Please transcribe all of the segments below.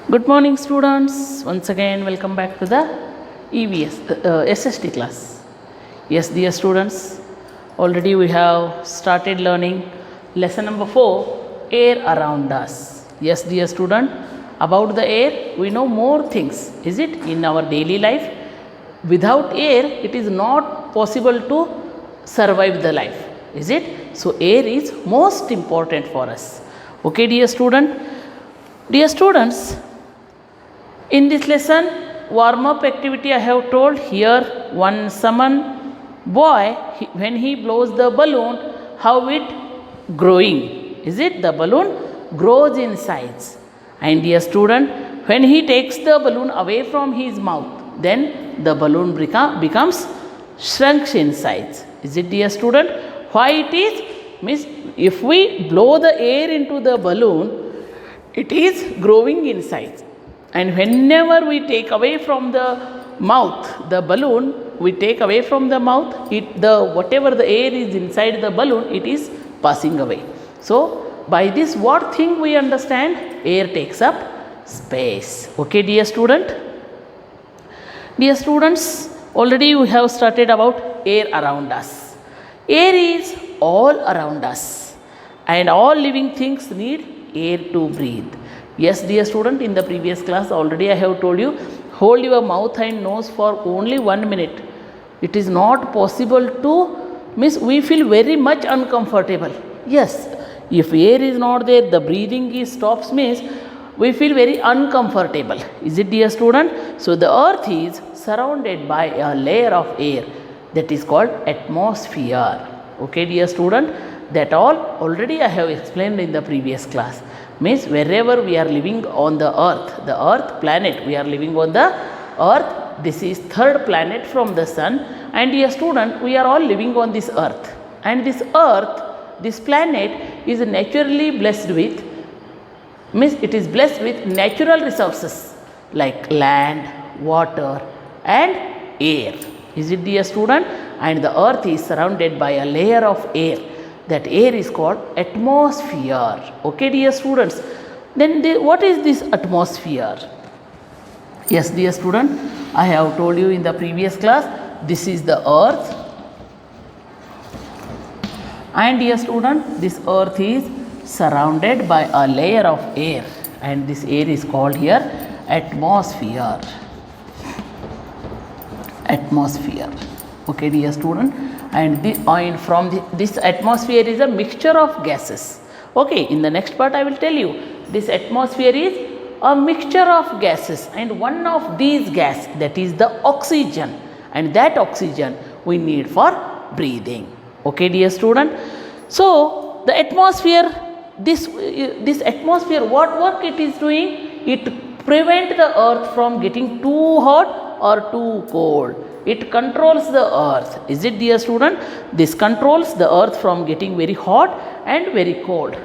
Good morning, students. Once again, welcome back to the EVS SST class. Yes, dear students, already we have started learning lesson number 4, air around us. Yes, dear student, about the air, we know more things, is it, in our daily life. Without air, it is not possible to survive the life, is it? So, air is most important for us. Okay, dear student. Dear students, in this lesson, warm-up activity I have told here, someone boy, when he blows the balloon, how it growing, is it? The balloon grows in size. And dear student, when he takes the balloon away from his mouth, then the balloon becomes shrunk in size. Is it, dear student? Why it is? Means if we blow the air into the balloon, it is growing in size. And whenever we take away from the mouth, the balloon, we take away from the mouth, whatever the air is inside the balloon, it is passing away. So, by this what thing we understand? Air takes up space. Okay, dear student? Dear students, already we have started about air around us. Air is all around us. And all living things need air to breathe. Yes, dear student, in the previous class already I have told you, hold your mouth and nose for only 1 minute. It is not possible to, we feel very much uncomfortable. Yes, if air is not there, the breathing stops, means we feel very uncomfortable. Is it, dear student? So, the earth is surrounded by a layer of air that is called atmosphere. Okay, dear student, that already I have explained in the previous class. Means wherever we are living on the earth planet, we are living on the earth. This is third planet from the sun, and dear student, we are all living on this earth. And this earth, this planet is naturally blessed with, means it is blessed with natural resources like land, water and air. Is it, dear student? And the earth is surrounded by a layer of air. That air is called atmosphere. Okay, dear students. Then what is this atmosphere? Yes, dear student, I have told you in the previous class, this is the earth. And dear student, this earth is surrounded by a layer of air. And this air is called here atmosphere. Atmosphere. Okay, dear student. And this atmosphere is a mixture of gases. Okay, in the next part I will tell you, this atmosphere is a mixture of gases, and one of these gas, that is the oxygen, and that oxygen we need for breathing. Okay, dear student. So, the atmosphere, this atmosphere, what work it is doing? It prevents the earth from getting too hot or too cold. It controls the earth. Is it, dear student? This controls the earth from getting very hot and very cold.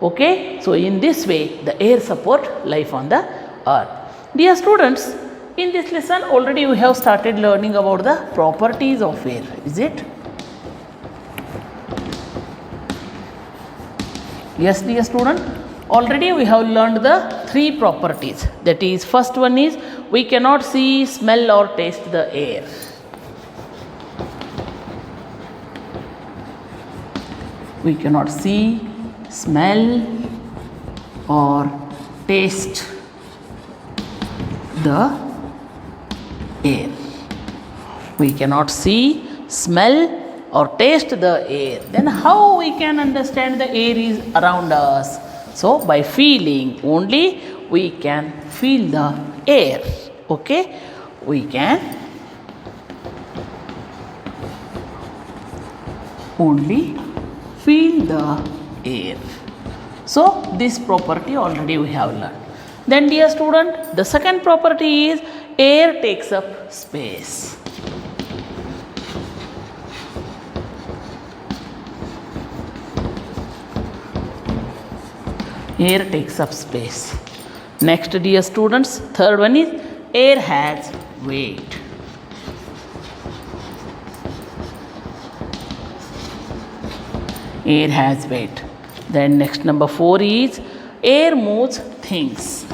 Okay. So, in this way, the air supports life on the earth. Dear students, in this lesson already we have started learning about the properties of air. Is it? Yes, dear student. Already we have learned the 3 properties. That is, first one is, we cannot see, smell or taste the air. We cannot see, smell or taste the air. We cannot see, smell or taste the air. Then how we can understand the air is around us? So, by feeling only we can feel the air. Okay, we can only feel the air. So, this property already we have learned. Then, dear student, the second property is air takes up space. Air takes up space. Next, dear students, third one is air has weight. Air has weight. Then next, number 4 is air moves things.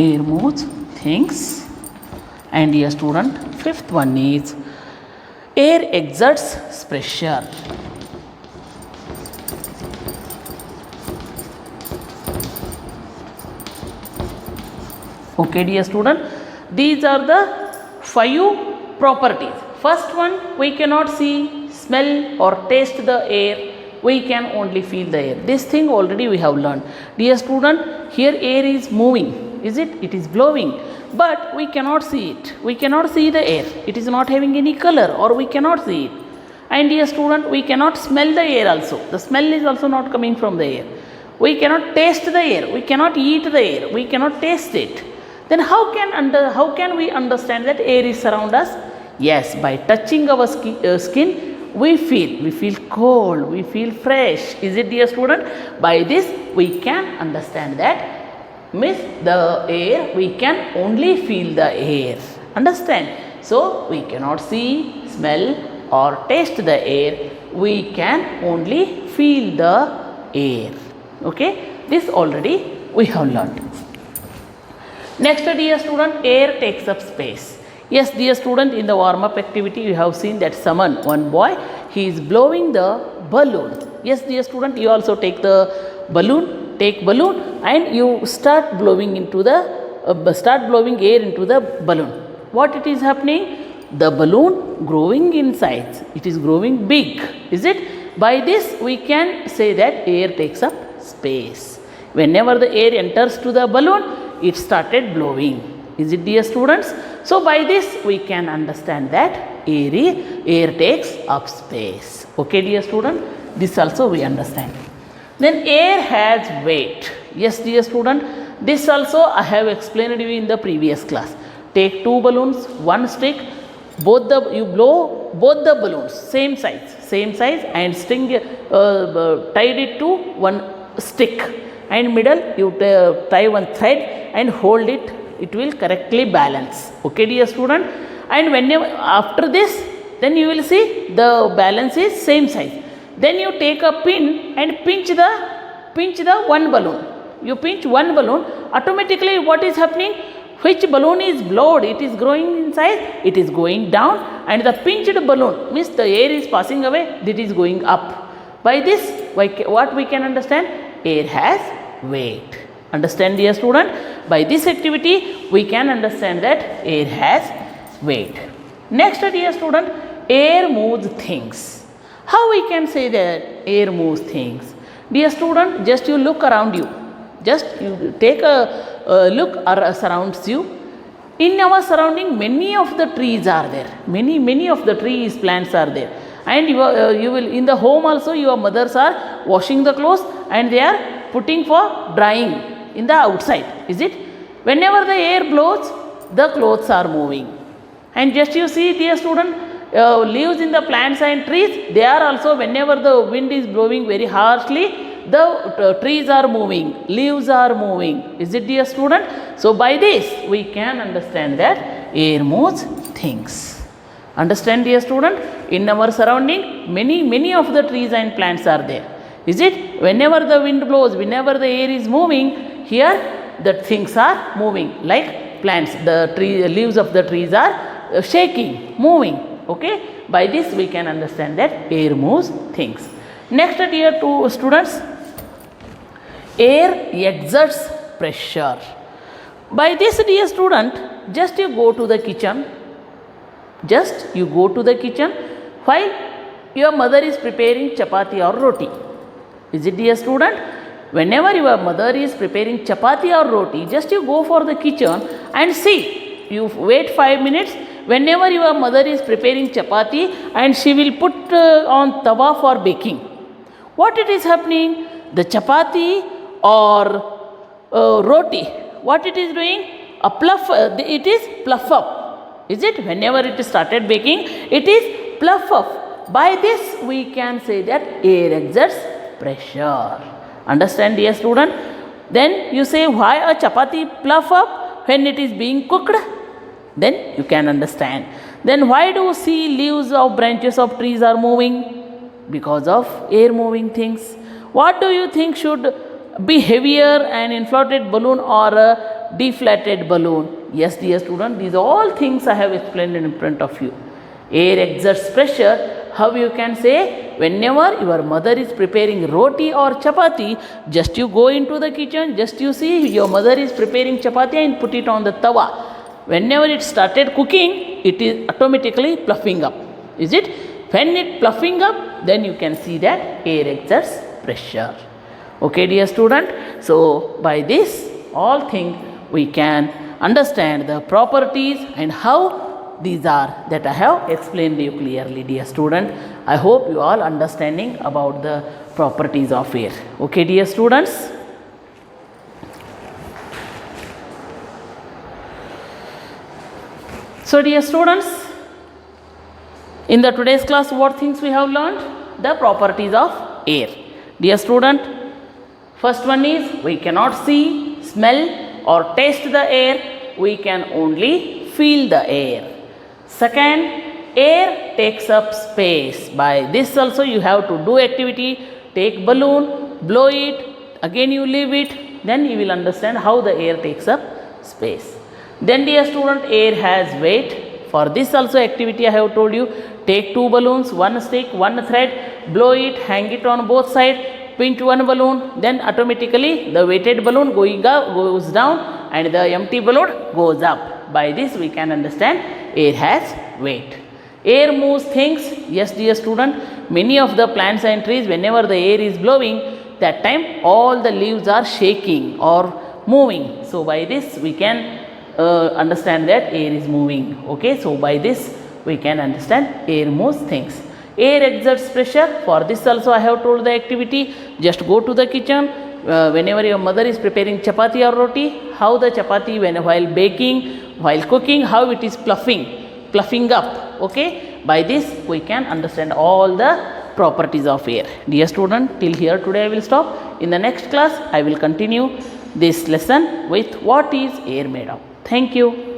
Air moves things. And dear student, fifth one is air exerts pressure. Okay, dear student, these are the 5 properties. First one, we cannot see, smell or taste the air. We can only feel the air. This thing already we have learned. Dear student, here air is moving. Is it? It is blowing. But we cannot see it. We cannot see the air. It is not having any color, or we cannot see it. And dear student, we cannot smell the air also. The smell is also not coming from the air. We cannot taste the air. We cannot eat the air. We cannot taste it. Then how can we understand that air is around us? Yes, by touching our skin, we feel cold, we feel fresh. Is it, dear student? By this we can understand that means the air, we can only feel the air. Understand? So we cannot see, smell or taste the air. We can only feel the air. Okay? This already we have learned. Next, dear student, air takes up space. Yes, dear student, in the warm-up activity, you have seen that one boy, he is blowing the balloon. Yes, dear student, you also take the balloon, and you start blowing into the, start blowing air into the balloon. What it is happening? The balloon growing in size. It is growing big. Is it? By this, we can say that air takes up space. Whenever the air enters to the balloon, it started blowing. Is it, dear students? So by this we can understand that air takes up space. Okay, dear student, this also we understand. Then air has weight. Yes, dear student, this also I have explained to you in the previous class. Take 2 balloons, 1 stick, you blow both the balloons same size and tied it to one stick, and middle you tie one thread and hold it. It will correctly balance. Okay, dear student, and whenever after this, then you will see the balance is same size. Then you take a pin and pinch the one balloon. You pinch one balloon, automatically what is happening? Which balloon is blown, it is growing in size, it is going down, and the pinched balloon means the air is passing away, that is going up. By this, what we can understand? Air has weight. Understand, dear student? By this activity, we can understand that air has weight. Next, dear student, air moves things. How we can say that air moves things? Dear student, just you look around you. Just you take a look surrounds you. In our surrounding, many of the trees are there. Many of the trees, plants are there. And you will in the home also, your mothers are washing the clothes and they are putting for drying in the outside. Is it? Whenever the air blows, the clothes are moving. And just you see, dear student, leaves in the plants and trees, they are also, whenever the wind is blowing very harshly, the trees are moving, leaves are moving. Is it, dear student? So by this we can understand that air moves things. Understand, dear student? In our surrounding, many of the trees and plants are there. Is it? Whenever the wind blows, whenever the air is moving, here the things are moving, like plants, the leaves of the trees are shaking, moving. Okay? By this we can understand that air moves things. Next, dear students, air exerts pressure. By this, dear student, just you go to the kitchen. Just you go to the kitchen while your mother is preparing chapati or roti. Is it, dear student? Whenever your mother is preparing chapati or roti, just you go for the kitchen and see. You wait 5 minutes. Whenever your mother is preparing chapati and she will put on tawa for baking, what it is happening? The chapati or roti, what it is doing? It is pluff up. Is it? Whenever it started baking, it is pluff up. By this we can say that air exerts pressure. Understand, dear student? Then you say, why a chapati pluff up when it is being cooked? Then you can understand. Then why do you see leaves of branches of trees are moving? Because of air moving things. What do you think should be heavier, an inflated balloon or deflated balloon. Yes, dear student, these all things I have explained in front of you. Air exerts pressure. How you can say? Whenever your mother is preparing roti or chapati, just you go into the kitchen, just you see your mother is preparing chapati and put it on the tawa. Whenever it started cooking, it is automatically puffing up. Is it? When it puffing up, then you can see that air exerts pressure. Okay, dear student. So by this all things we can understand the properties and how these are that I have explained you clearly, dear student. I hope you all understanding about the properties of air. Okay, dear students. So dear students, in the today's class what things we have learned? The properties of air. Dear student, first one is we cannot see, smell or taste the air. We can only feel the air. Second, air takes up space. By this also you have to do activity. Take balloon, blow it, again you leave it, then you will understand how the air takes up space. Then dear student, air has weight. For this also activity I have told you, take two balloons, one stick, one thread, blow it, hang it on both sides, pinch one balloon, then automatically the weighted balloon goes down and the empty balloon goes up. By this we can understand air has weight. Air moves things. Yes, dear student, many of the plants and trees, whenever the air is blowing, that time all the leaves are shaking or moving. So by this we can understand that air is moving. Okay, so by this we can understand air moves things. Air exerts pressure. For this also I have told the activity. Just go to the kitchen. Whenever your mother is preparing chapati or roti, how the chapati while baking, while cooking, how it is puffing up. Okay, by this we can understand all the properties of air. Dear student, till here today I will stop. In the next class I will continue this lesson with what is air made of. Thank you.